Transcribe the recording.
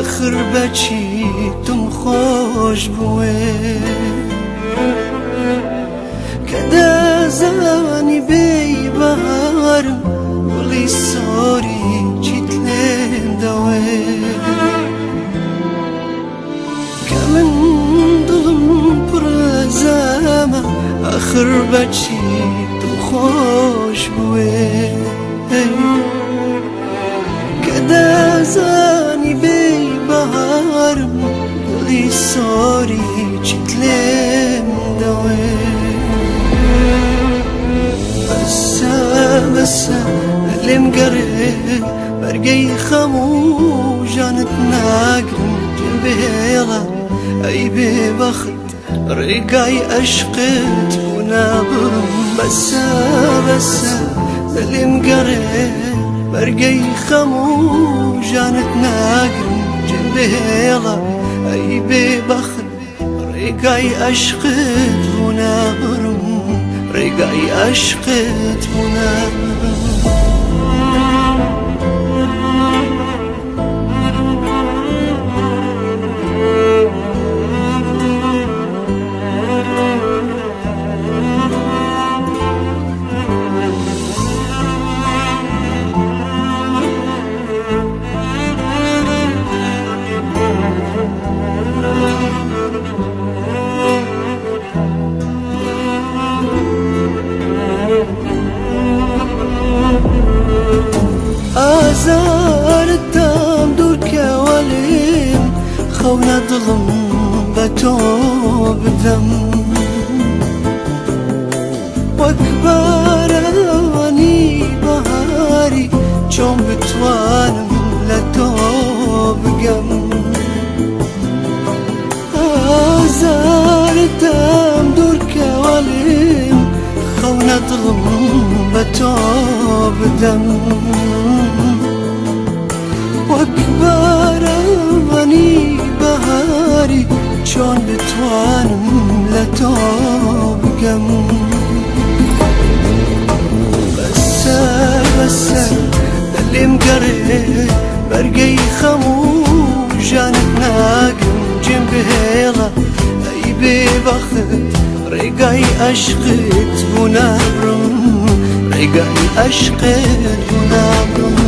آخر بچی تم خوش بوه کده زانی بی بهارم ولی ساری چیت لیم دوه کمن دلم پر زمه آخر بچی تم خوش بوه کده زانی بی بهارم ولی ساری چیت لیم دوه بس اللي مقرب برقي خمو جانت ناقم جنبيلا اي ببخت رقاي اشقت ونابرم بس اللي مقرب برقي خمو جانت ناقم جنبيلا اي ببخت رقاي اشقت ونابرم رقاي عشقت منام آزارتم دور که ولیم خونا دلم به تو بدم وکبارانی بهاری چون بتوانم لتو بگم آزارتم دور که ولیم خونا دلم به تو بدم وكباراني بهاري چون بتوانم لتو بگم بس اللي مقرب برقي خمو جانت ناقم جنبيلا اي ببخت رقاي اشقت ونابرم رقاي اشقت ونابرم